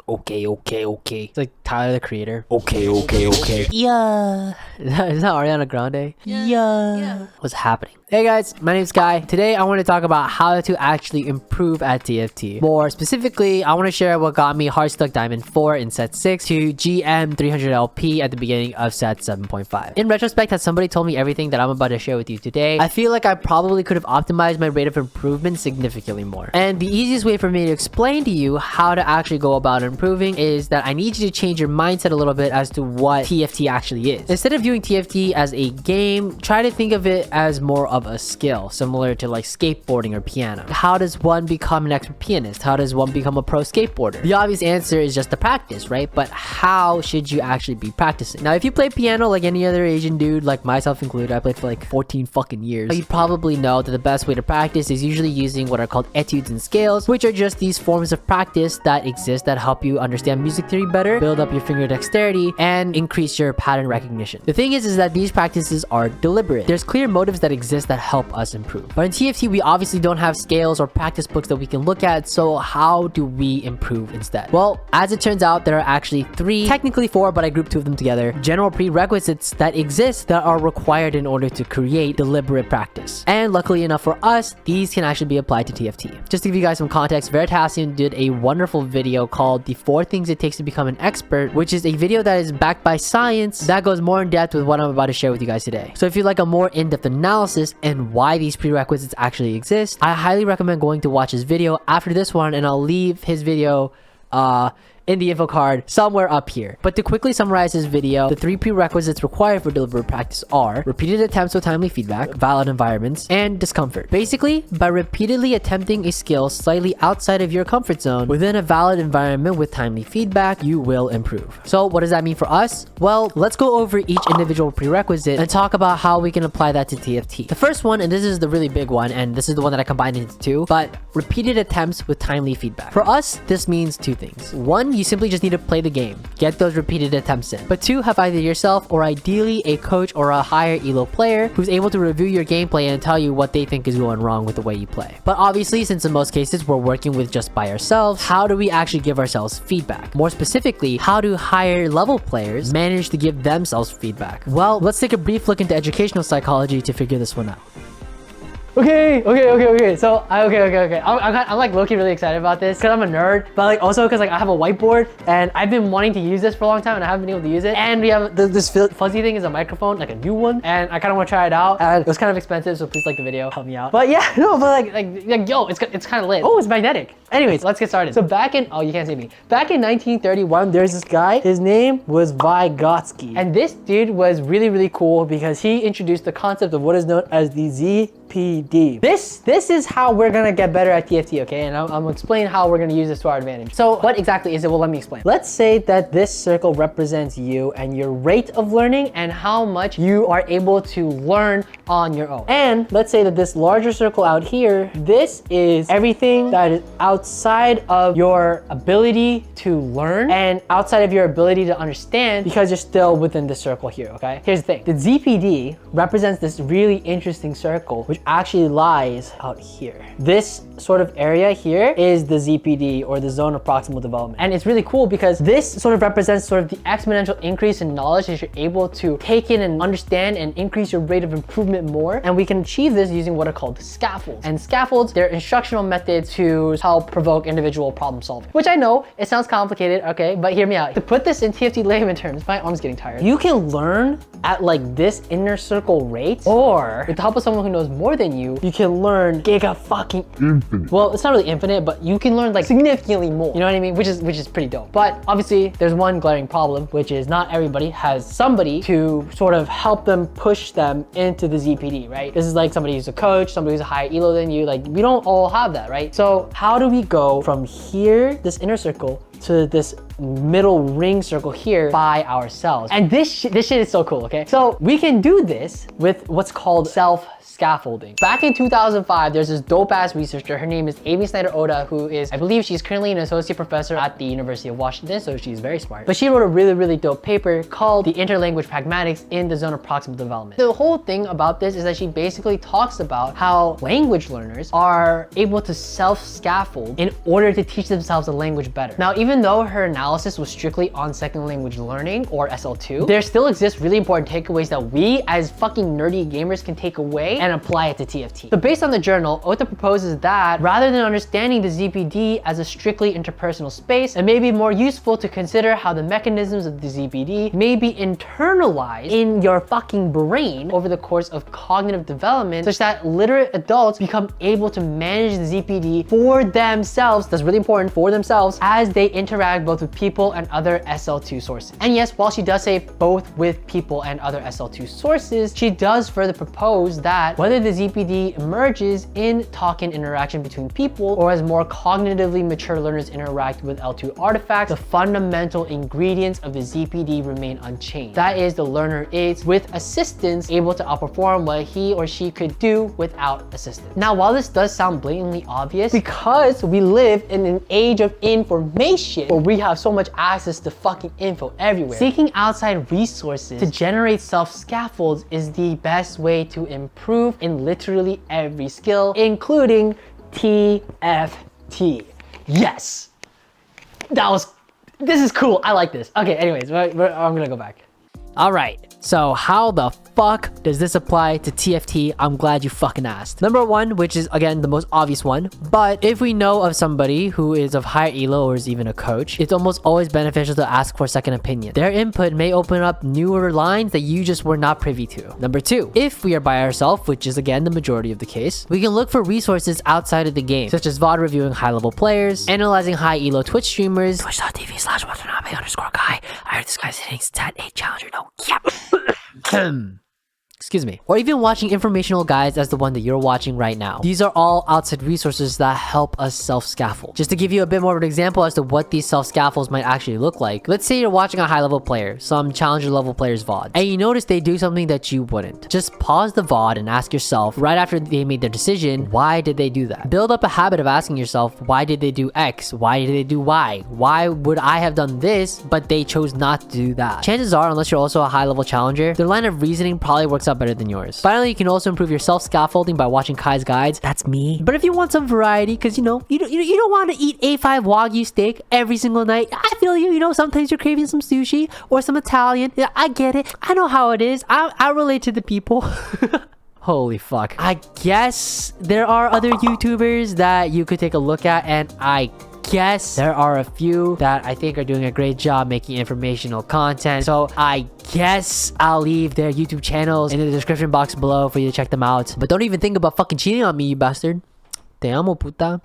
Okay. It's like Tyler, the Creator. Okay. Yeah. Is that Ariana Grande? Yeah. What's happening? Hey guys, my name's Kai. Today I want to talk about how to actually improve at TFT. More specifically, I want to share what got me HARDSTUCK Diamond 4 in set 6 to GM 300LP at the beginning of set 7.5. In retrospect, as somebody told me everything that I'm about to share with you today, I feel like I probably could have optimized my rate of improvement significantly more. And the easiest way for me to explain to you how to actually go about improving is that I need you to change your mindset a little bit as to what TFT actually is. Instead of viewing TFT as a game, try to think of it as more of a skill, similar to like skateboarding or piano. How does one become an expert pianist? How does one become a pro skateboarder? The obvious answer is just the practice, right? But how should you actually be practicing? Now, if you play piano like any other Asian dude, like myself included, I played for like 14 fucking years, you probably know that the best way to practice is usually using what are called etudes and scales, which are just these forms of practice that exist that help you understand music theory better, build up your finger dexterity, and increase your pattern recognition. The thing is that these practices are deliberate. There's clear motives that exist that help us improve. But in TFT, we obviously don't have scales or practice books that we can look at, so how do we improve instead? Well, as it turns out, there are actually three, technically four, but I grouped two of them together, general prerequisites that exist that are required in order to create deliberate practice. And luckily enough for us, these can actually be applied to TFT. Just to give you guys some context, Veritasium did a wonderful video called The 4 Things It Takes to Become an Expert, which is a video that is backed by science that goes more in depth with what I'm about to share with you guys today. So if you'd like a more in-depth analysis and why these prerequisites actually exist, I highly recommend going to watch his video after this one, and I'll leave his video in the info card somewhere up here. But to quickly summarize this video, the 3 prerequisites required for deliberate practice are repeated attempts with timely feedback, valid environments, and discomfort. Basically, by repeatedly attempting a skill slightly outside of your comfort zone within a valid environment with timely feedback, you will improve. So what does that mean for us? Well, let's go over each individual prerequisite and talk about how we can apply that to TFT. The first one, and this is the really big one, and this is the one that I combined into 2, but repeated attempts with timely feedback. For us, this means 2 things. 1, you simply just need to play the game, get those repeated attempts in. But 2, have either yourself or ideally a coach or a higher elo player who's able to review your gameplay and tell you what they think is going wrong with the way you play. But obviously, since in most cases we're working with just by ourselves, how do we actually give ourselves feedback? More specifically, how do higher level players manage to give themselves feedback? Well, let's take a brief look into educational psychology to figure this one out. Okay. So, I'm like low-key really excited about this because I'm a nerd, but like also because like I have a whiteboard and I've been wanting to use this for a long time and I haven't been able to use it. And we have this fuzzy thing is a microphone, like a new one, and I kind of want to try it out. And it was kind of expensive, so please like the video, help me out. But yeah, no, but like yo, it's kind of lit. Oh, it's magnetic. Anyways, let's get started. So back in, oh, you can't see me. Back in 1931, there's this guy, his name was Vygotsky. And this dude was really cool because he introduced the concept of what is known as the ZPD. This is how we're gonna get better at TFT, okay? And I'm gonna explain how we're gonna use this to our advantage. So what exactly is it? Well, let me explain. Let's say that this circle represents you and your rate of learning and how much you are able to learn on your own. And let's say that this larger circle out here, this is everything that is outside of your ability to learn and outside of your ability to understand because you're still within the circle here, okay? Here's the thing. The ZPD represents this really interesting circle, which actually lies out here. This sort of area here is the ZPD, or the zone of proximal development. And it's really cool because this sort of represents sort of the exponential increase in knowledge that you're able to take in and understand and increase your rate of improvement more. And we can achieve this using what are called scaffolds. And scaffolds, they're instructional methods to help provoke individual problem solving, which I know it sounds complicated, okay, but hear me out. To put this in TFT layman terms, my arm's getting tired. You can learn at like this inner circle rate, or with the help of someone who knows more than you can learn giga fucking infinite. Well, it's not really infinite, but you can learn like significantly more. You know what I mean? Which is pretty dope. But obviously, there's one glaring problem, which is not everybody has somebody to sort of help them push them into the ZPD, right? This is like somebody who's a coach, somebody who's a higher elo than you. Like, we don't all have that, right? So how do we go from here, this inner circle, to this middle ring circle here by ourselves. And this shit is so cool, okay? So we can do this with what's called self-scaffolding. Back in 2005, there's this dope-ass researcher. Her name is Amy Snyder-Oda, who is, I believe she's currently an associate professor at the University of Washington, so she's very smart. But she wrote a really dope paper called The Interlanguage Pragmatics in the Zone of Proximal Development. The whole thing about this is that she basically talks about how language learners are able to self-scaffold in order to teach themselves the language better. Now, even though her analysis was strictly on second language learning, or SL2, there still exists really important takeaways that we as fucking nerdy gamers can take away and apply it to TFT. So based on the journal, Ota proposes that rather than understanding the ZPD as a strictly interpersonal space, it may be more useful to consider how the mechanisms of the ZPD may be internalized in your fucking brain over the course of cognitive development, such that literate adults become able to manage the ZPD for themselves, that's really important, for themselves, as they interact both with people and other SL2 sources. And yes, while she does say both with people and other SL2 sources, she does further propose that whether the ZPD emerges in talk and interaction between people or as more cognitively mature learners interact with L2 artifacts, the fundamental ingredients of the ZPD remain unchanged. That is, the learner is, with assistance, able to outperform what he or she could do without assistance. Now, while this does sound blatantly obvious, because we live in an age of information where we have so much access to fucking info everywhere, seeking outside resources to generate self-scaffolds is the best way to improve in literally every skill, including TFT. Yes! This is cool. I like this. Okay, anyways, I'm gonna go back. All right, so how the fuck does this apply to TFT? I'm glad you fucking asked. Number one, which is again the most obvious one, but if we know of somebody who is of higher elo or is even a coach, it's almost always beneficial to ask for a second opinion. Their input may open up newer lines that you just were not privy to. Number two, if we are by ourselves, which is again the majority of the case, we can look for resources outside of the game, such as VOD reviewing high-level players, analyzing high elo Twitch streamers, twitch.tv/watanabe_kai. I heard this guy's hitting stat 8 challenger. No. Yep. Excuse me. Or even watching informational guides as the one that you're watching right now. These are all outside resources that help us self-scaffold. Just to give you a bit more of an example as to what these self-scaffolds might actually look like, let's say you're watching a high-level player, some challenger level players VOD, and you notice they do something that you wouldn't. Just pause the VOD and ask yourself, right after they made their decision, why did they do that? Build up a habit of asking yourself, why did they do X? Why did they do Y? Why would I have done this, but they chose not to do that? Chances are, unless you're also a high-level challenger, their line of reasoning probably works out better than yours. Finally, you can also improve your self-scaffolding by watching Kai's guides. That's me. But if you want some variety, because you don't want to eat A5 Wagyu steak every single night, I feel you, sometimes you're craving some sushi or some Italian. Yeah, I get it. I know how it is. I relate to the people. Holy fuck. I guess there are other YouTubers that you could take a look at, and I guess there are a few that I think are doing a great job making informational content. So I guess I'll leave their YouTube channels in the description box below for you to check them out. But don't even think about fucking cheating on me, you bastard. Te amo, puta.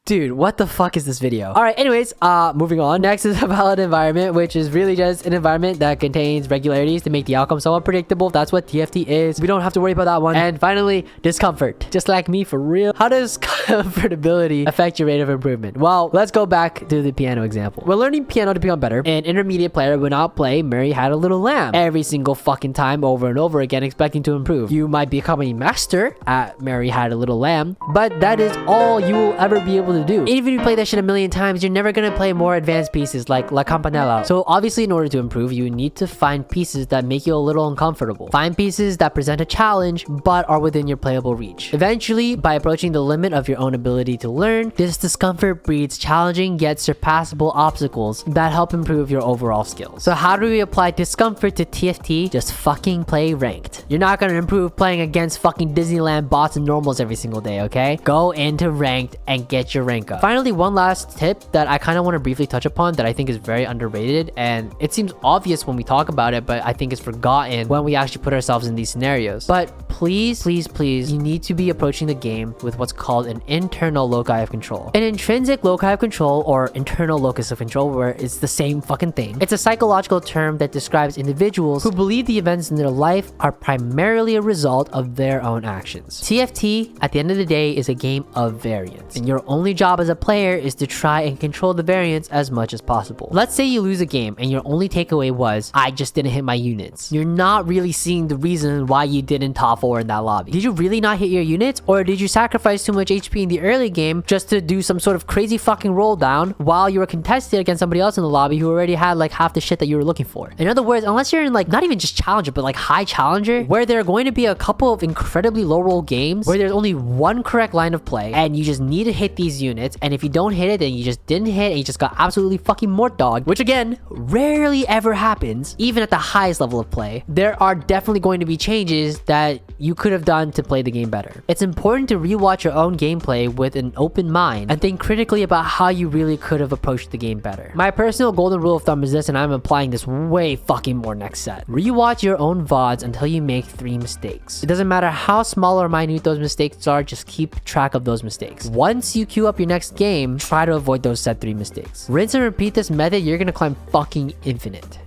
Dude, what the fuck is this video? All right, anyways, moving on. Next is a valid environment, which is really just an environment that contains regularities to make the outcome somewhat predictable. That's what TFT is. We don't have to worry about that one. And finally, discomfort. Just like me, for real. How does comfortability affect your rate of improvement? Well, let's go back to the piano example. When learning piano to become better, an intermediate player would not play Mary Had a Little Lamb every single fucking time over and over again, expecting to improve. You might become a master at Mary Had a Little Lamb, but that is all you will ever be able to do. Even if you play that shit a million times, you're never gonna play more advanced pieces like La Campanella. So obviously, in order to improve, you need to find pieces that make you a little uncomfortable. Find pieces that present a challenge but are within your playable reach. Eventually, by approaching the limit of your own ability to learn, this discomfort breeds challenging yet surpassable obstacles that help improve your overall skills. So how do we apply discomfort to TFT? Just fucking play ranked. You're not gonna improve playing against fucking Disneyland bots and normals every single day, okay? Go into ranked and get your rank up. Finally, one last tip that I kind of want to briefly touch upon that I think is very underrated, and it seems obvious when we talk about it, but I think it's forgotten when we actually put ourselves in these scenarios. But please, you need to be approaching the game with what's called an internal loci of control. An intrinsic loci of control, or internal locus of control, where it's the same fucking thing. It's a psychological term that describes individuals who believe the events in their life are primarily a result of their own actions. TFT, at the end of the day, is a game of variance, and your only job as a player is to try and control the variance as much as possible. Let's say you lose a game and your only takeaway was, I just didn't hit my units. You're not really seeing the reason why you didn't top 4 in that lobby. Did you really not hit your units, or did you sacrifice too much HP in the early game just to do some sort of crazy fucking roll down while you were contested against somebody else in the lobby who already had like half the shit that you were looking for? In other words, unless you're in like not even just challenger but like high challenger, where there are going to be a couple of incredibly low roll games where there's only one correct line of play and you just need to hit these units, and if you don't hit it then you just didn't hit and you just got absolutely fucking mort dog, which again rarely ever happens even at the highest level of play, there are definitely going to be changes that you could have done to play the game better. It's important to rewatch your own gameplay with an open mind and think critically about how you really could have approached the game better. My personal golden rule of thumb is this, and I'm applying this way fucking more next set. Rewatch your own VODs until you make 3 mistakes. It doesn't matter how small or minute those mistakes are, just keep track of those mistakes. Once you queue up your next game, try to avoid those said 3 mistakes. Rinse and repeat this method, you're gonna climb fucking infinite.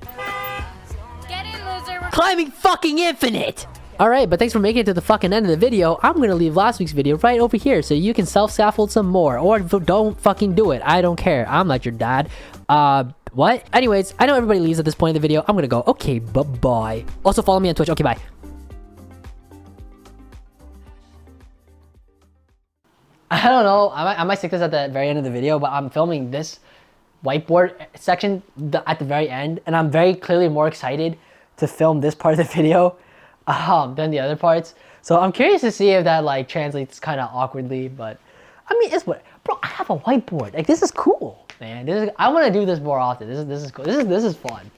Get in, loser. Climbing fucking infinite! Alright, but thanks for making it to the fucking end of the video. I'm gonna leave last week's video right over here so you can self-scaffold some more, or don't fucking do it. I don't care. I'm not your dad. What? Anyways, I know everybody leaves at this point in the video. I'm gonna go. Okay, bye-bye. Also follow me on Twitch. Okay, bye. I don't know. I might stick this at the very end of the video, but I'm filming this whiteboard section at the very end, and I'm very clearly more excited to film this part of the video than the other parts. So I'm curious to see if that like translates kind of awkwardly, but I mean, it's what, bro, I have a whiteboard. Like, this is cool, man. I want to do this more often. This is cool. This is fun.